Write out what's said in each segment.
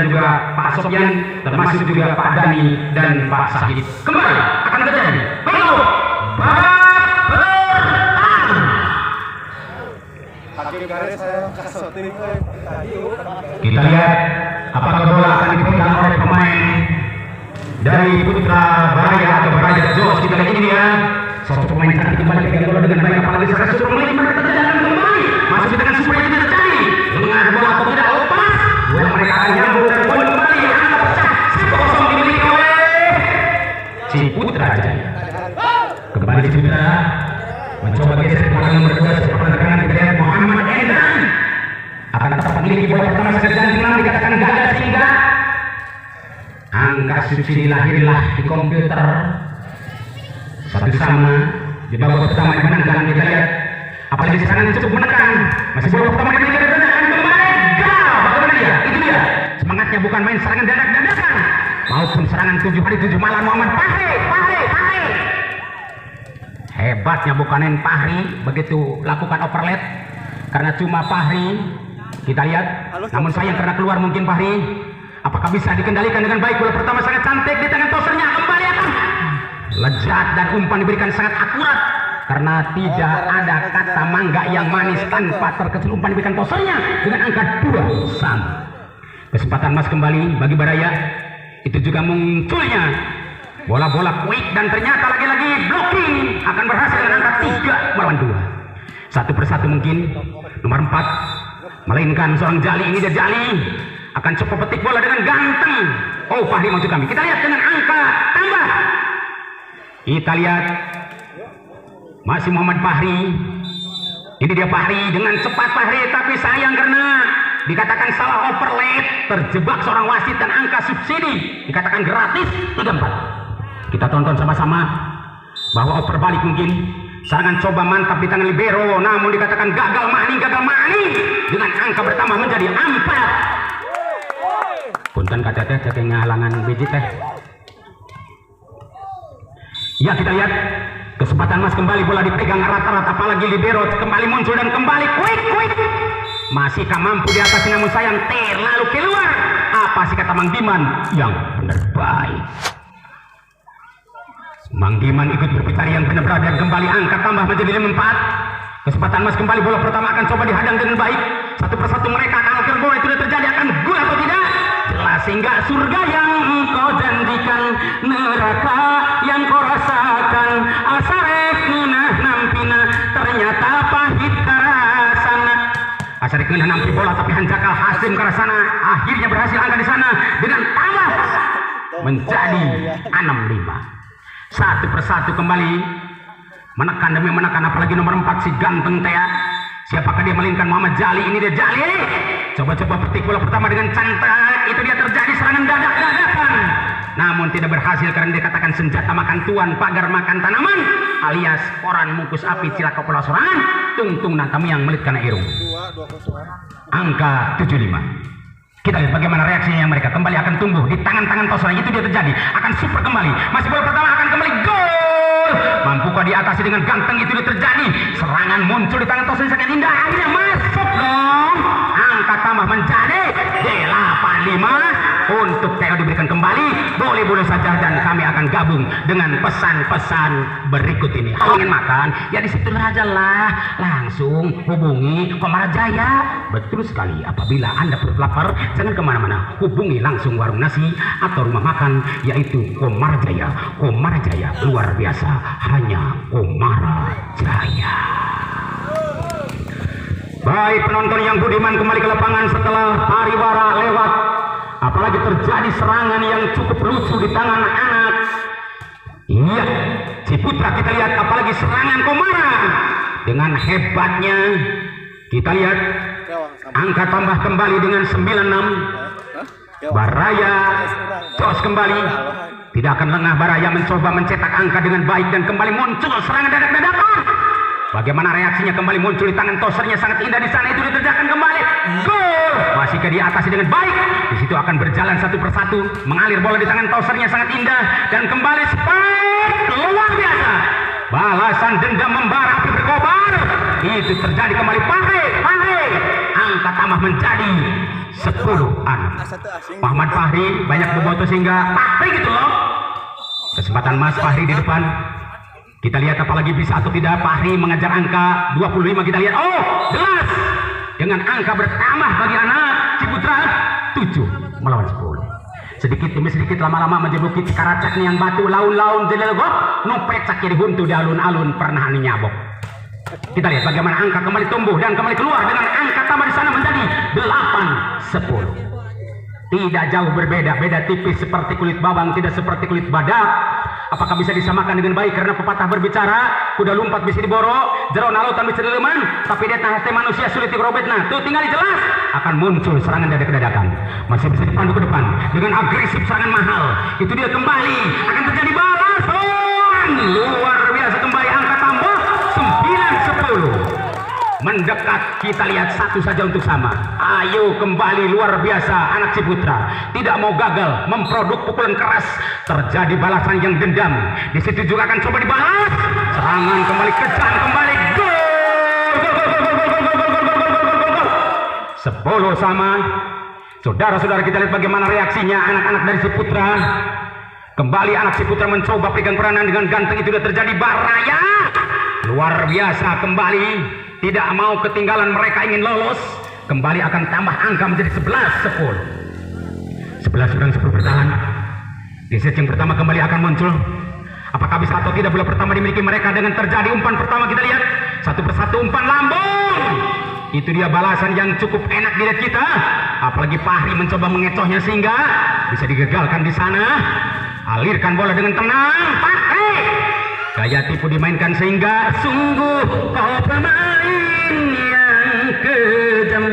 juga Pak Sofyan, termasuk juga Pak Dani dan Pak Sahid. Kembali akan terjadi untuk kita lihat apakah bola akan dipegang oleh pemain dari Putra Baraya atau Baraya Jos. Kita lihat ini dia, satu pemain cantik kembali pegang bola dengan baik, apalagi sekarang super menit mereka terjadi kembali masuk dengan super yang tidak terjadi dengan bola atau tidak lepas, bola mereka akan nyambung dan poin kembali angka pecah 1-0 dimiliki oleh Ciputra Jaya. Kembali Ciputra mencoba geser bola nomor 2 sepak kanan, kita lihat Muhammad Endran akan tetap memiliki bola pertama sekali dan final dikatakan gagal sehingga angka subsidi lahirlah di komputer satu sama di babak pertama dimenangkan. Kita lihat apalagi serangan cukup menekan, masih bola pertama dimiliki dan kembali gal. Bagaimana dia? Itu dia semangatnya, bukan main serangan dadak-dadakan maupun serangan 7 hari 7 malam. Muhammad Fahri hebatnya bukanin Fahri begitu lakukan overlap karena cuma Fahri. Kita lihat, namun sayang karena keluar mungkin Fahri. Apakah bisa dikendalikan dengan baik? Bola pertama sangat cantik di tangan tosernya, kembali akan lezat dan umpan diberikan sangat akurat karena tidak ada kata mangga yang manis tanpa terkecil. Umpan diberikan tosernya dengan angka 2 sama. Kesempatan emas kembali bagi Baraya. Itu juga munculnya bola-bola quick dan ternyata lagi-lagi blocking akan berhasil dengan angka 3 melawan 2. Satu persatu mungkin nomor 4 melainkan seorang Jali. Ini dia Jali akan coba petik bola dengan ganteng. Oh, Fahri maksud kami. Kita lihat dengan angka tambah. Kita lihat masih Muhammad Fahri. Ini dia Fahri dengan cepat Fahri, tapi sayang karena dikatakan salah overlap, terjebak seorang wasit dan angka subsidi dikatakan gratis 3-4. Kita tonton sama-sama bahwa over balik mungkin. Serangan coba mantap di tangan libero, namun dikatakan gagal maning dengan angka bertambah menjadi 4. Punten kaca teh cek ngalangan biji teh. Ya, kita lihat kesempatan emas kembali, bola dipegang rata-rata, apalagi libero kembali muncul dan kembali quick. Masihkah mampu di atas, namun sayang terlalu keluar. Apa sih kata Mang Diman yang benar baik? Mang Diman ikut berbicara yang benar dan kembali angka tambah menjadi 4. Kesempatan emas kembali, bola pertama akan coba dihadang dengan baik. Satu persatu mereka akan akhir bola itu terjadi, akan gol atau tidak? Jelas hingga surga yang kau janjikan, neraka yang kau rasakan, asarek ngenah nampina, ternyata pahit karasana. Asarek ngenah nampi bola tapi hanjakal Hasim karasana akhirnya berhasil angka di sana dengan tambah menjadi 6-5. Satu persatu kembali menekan demi menekan, apalagi nomor 4 si ganteng Tea. Siapakah dia melainkan Muhammad Jali. Ini dia Jali. Coba-coba petik bola pertama dengan cantik. Itu dia terjadi serangan dadak-dadakan, namun tidak berhasil karena dikatakan senjata makan tuan, pagar makan tanaman, alias koran mungkus api cilaka pola sorangan, tungtung nantam yang melit karena irung. Angka 75. Kita lihat bagaimana reaksinya mereka. Kembali akan tumbuh di tangan-tangan tosernya. Itu dia terjadi. Akan super kembali. Masih bola pertama akan kembali gol. Mampukah diatasi dengan ganteng? Itu dia terjadi. Serangan muncul di tangan tosernya sangat indah. Akhirnya masuk dong. Angka tambah menjadi 8-5. Untuk Theo diberikan kembali. Boleh-boleh saja dan kami akan gabung dengan pesan-pesan berikut ini. Kalau ingin makan, ya di situ aja lah. Langsung hubungi Komara Jaya. Betul sekali. Apabila Anda perut lapar, jangan kemana-mana, hubungi langsung warung nasi atau rumah makan, yaitu Komara Jaya. Komara Jaya luar biasa, hanya Komara Jaya. Baik penonton yang budiman, kembali ke lapangan setelah pariwara lewat. Apalagi terjadi serangan yang cukup lucu di tangan anak. Iya, Ciputra kita lihat, apalagi serangan Komara dengan hebatnya. Kita lihat angka tambah kembali dengan 96. Baraya Jos kembali. Tidak akan lengah Baraya mencoba mencetak angka dengan baik dan kembali muncul serangan dadak-dadakan. Bagaimana reaksinya? Kembali muncul di tangan tosernya sangat indah di sana. Itu diterjangkan kembali gol. Masihkah diatasi dengan baik? Di situ akan berjalan satu persatu, mengalir bola di tangan tosernya sangat indah dan kembali spike luar biasa. Balasan dendam membara api berkobar. Itu terjadi kembali. Fahri angka tambah menjadi 10-6. Muhammad Fahri banyak bobotoh sehingga Fahri gitu loh. Kesempatan Mas Fahri di depan. Kita lihat apalagi bisa atau tidak Fahri mengejar angka 25. Kita lihat, oh jelas dengan angka bertambah bagi anak Ciputra 7 melawan 10. Sedikit demi sedikit lama-lama menjebuki Cikaracak nih yang batu laun-laun jelego nopek sakit huntu di alun-alun pernah nyabok. Kita lihat bagaimana angka kembali tumbuh dan kembali keluar dengan angka tambah di sana menjadi 8-10. Tidak jauh berbeda, beda tipis seperti kulit bawang, tidak seperti kulit badak. Apakah bisa disamakan dengan baik? Karena pepatah berbicara, kuda lumpat bisa diborok, jerona lautan bisa dileman, tapi dia tahate manusia sulit dikerobet. Nah, tuh tinggal jelas akan muncul serangan dada kedadakan. Masih bisa dipandu ke depan dengan agresif serangan mahal. Itu dia kembali akan terjadi balas. Luar biasa kembali angka tambah 9-10. Mendekat, kita lihat satu saja untuk sama. Ayo kembali luar biasa anak Ciputra. Tidak mau gagal memproduk pukulan keras. Terjadi balasan yang dendam. Di situ juga akan coba dibalas. Serangan kembali kejam kembali. Gol! 10 sama. Saudara-saudara kita lihat bagaimana reaksinya anak-anak dari Ciputra. Kembali anak Ciputra mencoba pegang peranan dengan ganteng itu sudah terjadi baraya. Luar biasa kembali. Tidak mau ketinggalan mereka ingin lolos. Kembali akan tambah angka menjadi 11-10. 11 sedang 10 bertahan. Di set yang pertama kembali akan muncul. Apakah bisa atau tidak bola pertama dimiliki mereka dengan terjadi umpan pertama kita lihat. Satu persatu umpan lambung. Itu dia balasan yang cukup enak dilihat kita. Apalagi Fahri mencoba mengecohnya sehingga bisa digagalkan di sana. Alirkan bola dengan tenang. Fahri. Gaya tipu dimainkan sehingga sungguh kau pemain yang kejam.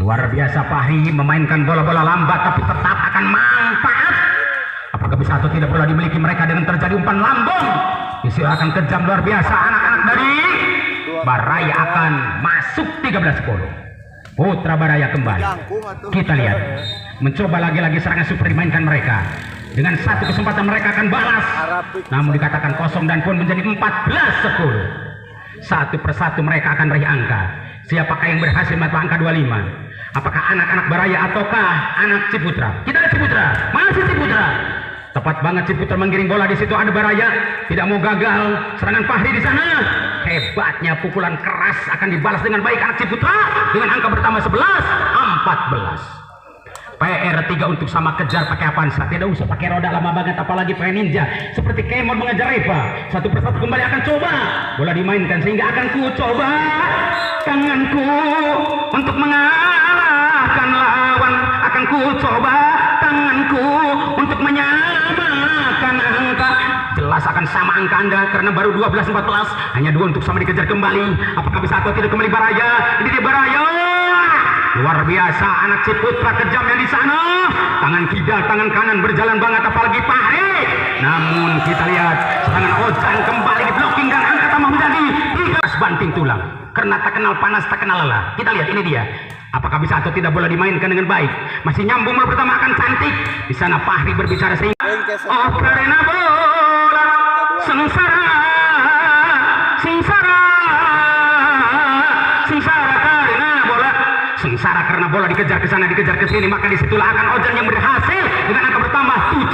Luar biasa Fahri memainkan bola-bola lambat tapi tetap akan manfaat. Apakah bisa atau tidak bola dimiliki mereka dengan terjadi umpan lambung. Isu akan kejam luar biasa anak-anak dari Baraya akan masuk 13-10. Putra Baraya kembali. Kita lihat mencoba lagi-lagi serangan super dimainkan mereka. Dengan satu kesempatan mereka akan balas. Namun dikatakan kosong dan pun menjadi 14-10. Satu persatu mereka akan raih angka. Siapakah yang berhasil melakukan angka 25? Apakah anak-anak Baraya ataukah anak Ciputra? Kita lihat Ciputra. Masih Ciputra. Tepat banget Ciputra menggiring bola di situ ada Baraya. Tidak mau gagal. Serangan Fahri di sana. Hebatnya pukulan keras akan dibalas dengan baik anak Ciputra. Dengan angka pertama 11-14. PR 3 untuk sama kejar pakai Avanza. Tidak usah pakai roda lama banget apalagi pakai ninja. Seperti Kemon mengejar Reva. Satu persatu kembali akan coba. Bola dimainkan sehingga akan ku coba tanganku untuk mengalahkan lawan. Akan ku coba tanganku untuk menyamakan angka. Jelas akan sama angka Anda karena baru 12-14. Hanya 2 untuk sama dikejar kembali. Apakah bisa atau tidak kembali Baraya? Ini dia Baraya. Luar biasa anak Ciputra kejam yang di sana. Tangan kidal, tangan kanan berjalan banget apalagi Fahri. Namun kita lihat serangan Ojan kembali di blocking dan angka tambah menjadi 13 banting tulang. Karena tak kenal panas, tak kenal lelah. Kita lihat ini dia. Apakah bisa atau tidak bola dimainkan dengan baik? Masih nyambung bola pertama akan cantik. Di sana Fahri berbicara sehingga oh karena bola sengsara, sengsara, sengsara karena bola. Sengsara karena bola dikejar ke sana, dikejar ke sini, maka disitulah akan Ojan yang berhasil dengan angka bertambah 16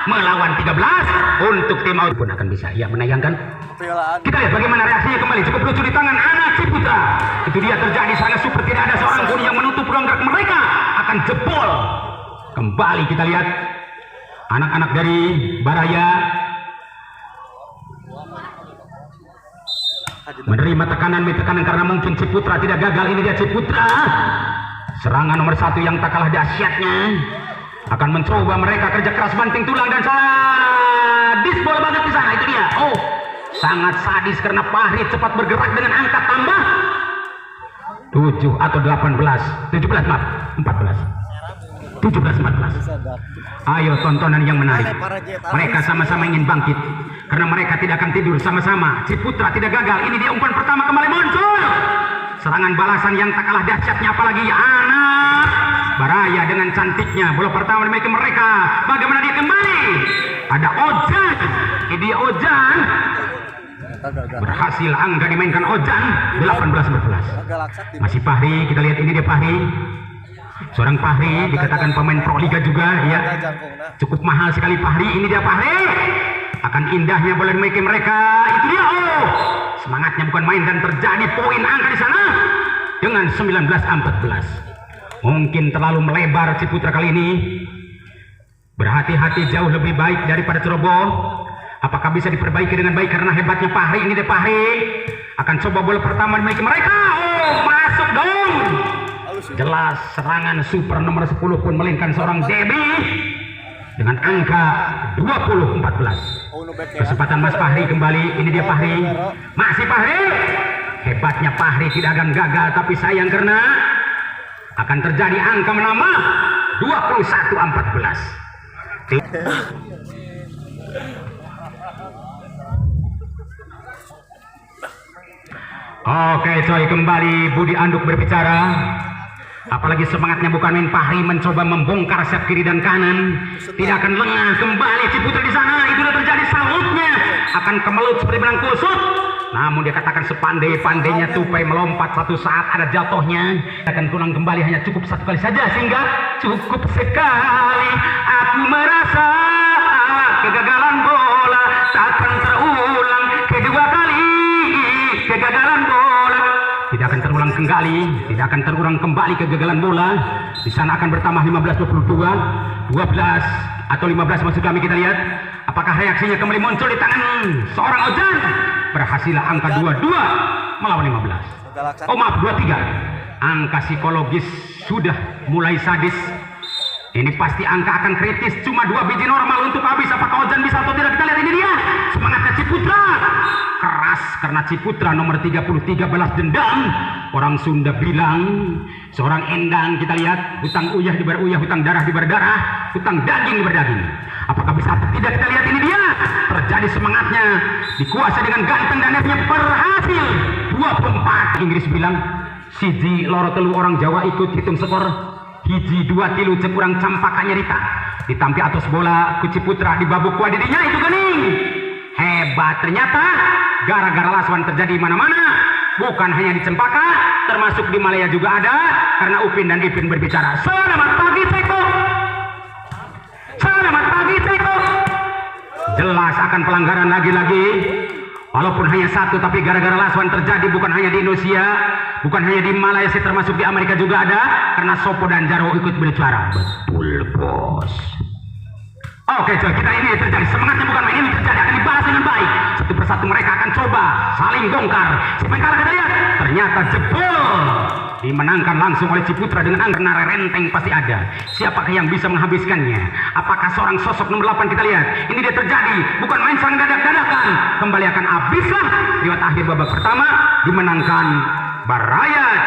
melawan 13 untuk tim Ojan pun akan bisa ya menayangkan. Kita lihat bagaimana reaksinya kembali cukup lucu di tangan anak Ciputra. Itu dia terjadi sangat super, tidak ada seorang pun yang menutup ruang gerak mereka akan jebol. Kembali kita lihat anak-anak dari Baraya menerima tekanan karena mungkin Ciputra tidak gagal. Ini dia Ciputra, serangan nomor 1 yang tak kalah dahsyatnya. Akan mencoba mereka kerja keras banting tulang dan sadis bola banget di sana. Itu dia. Oh, sangat sadis karena Fahri cepat bergerak dengan angka tambah 7 atau 14 maaf 14 Ayo tontonan yang menarik. Mereka sama-sama ingin bangkit karena mereka tidak akan tidur sama-sama. Ciputra tidak gagal. Ini dia umpan pertama kembali muncul. Serangan balasan yang tak kalah dahsyatnya apalagi anak Baraya dengan cantiknya. Bola pertama dimiliki mereka. Bagaimana dia kembali? Ada Ojan. Ini dia Ojan. Berhasil angka dimainkan Ojan 18-14. Masih Fahri, kita lihat ini dia Fahri. Seorang Fahri dikatakan pemain Pro Liga juga ya. Cukup mahal sekali Fahri. Ini dia Fahri. Akan indahnya bola dimiliki mereka. Itu dia. Oh, semangatnya bukan main dan terjadi poin angka di sana dengan 19-14. Mungkin terlalu melebar Ciputra kali ini. Berhati-hati jauh lebih baik daripada Ceroboh. Apakah bisa diperbaiki dengan baik karena hebatnya Fahri? Ini dia Fahri. Akan coba bola pertama dimiliki mereka. Oh, masuk dong. Jelas serangan super nomor 10 pun melingkan seorang Debi dengan angka 20-14. Kesempatan Mas Fahri kembali. Ini dia Fahri. Masih Fahri. Hebatnya Fahri tidak akan gagal, tapi sayang karena akan terjadi angka menambah 21-14. Oke coy, kembali Budi Anduk berbicara. Apalagi semangatnya bukan main. Fahri mencoba membongkar sayap kiri dan kanan. Tidak akan lengah kembali Ciputra di sana. Itu sudah terjadi salutnya. Akan kemelut seperti benang kusut. Namun dia katakan sepandai-pandainya tupai melompat, satu saat ada jatuhnya. Akan pulang kembali hanya cukup satu kali saja, sehingga cukup sekali aku merasa kegagalan bola takkan terulang. Kedua kali kegagalan bola tidak akan terulang kembali, tidak akan terulang kembali kegagalan bola. Di sana akan bertambah 15-22, 12 atau 15 maksud kami. Kita lihat apakah reaksinya kembali muncul di tangan seorang Ojan. Berhasillah angka 22 melawan 15. Oh maaf, 23. Angka psikologis sudah mulai sadis. Ini pasti angka akan kritis. Cuma 2 biji normal untuk habis. Apakah Ojan bisa atau tidak? Kita lihat, ini dia semangatnya Ciputra. Keras karena Ciputra nomor 33 balas dendam. Orang Sunda bilang seorang endang. Kita lihat hutang uyah dibayar uyah, hutang darah dibayar darah, hutang daging dibayar daging. Apakah bisa atau tidak? Kita lihat, ini dia terjadi semangatnya, dikuasai dengan ganteng dan akhirnya berhasil 24. Inggris bilang siji loro telu, orang Jawa ikut hitung skor hiji 2 tilu cek urang campakannya Rita ditampi atas bola ku Ciputra di babuk wadidinya itu gening. Hebat ternyata, gara-gara laswan terjadi mana-mana, bukan hanya di Cempaka, termasuk di Malaya juga ada, karena Upin dan Ipin berbicara. Selamat pagi Ceko, selamat pagi Ceko. Jelas akan pelanggaran lagi-lagi, walaupun hanya satu, tapi gara-gara laswan terjadi bukan hanya di Indonesia, bukan hanya di Malaysia, termasuk di Amerika juga ada, karena Sopo dan Jarwo ikut berbicara. Betul bos. Oke coy, kita ini terjadi semangatnya bukan main, ini terjadi akan dibalas dengan baik. Satu persatu mereka akan coba saling bongkar. Siapa yang kalah kita lihat? Ternyata jebol. Dimenangkan langsung oleh Ciputra dengan angka renteng pasti ada. Siapakah yang bisa menghabiskannya? Apakah seorang sosok nomor 8? Kita lihat. Ini dia terjadi, bukan main serang dadak-dadakan. Kembali akan habislah. Lewat akhir babak pertama dimenangkan Barayat.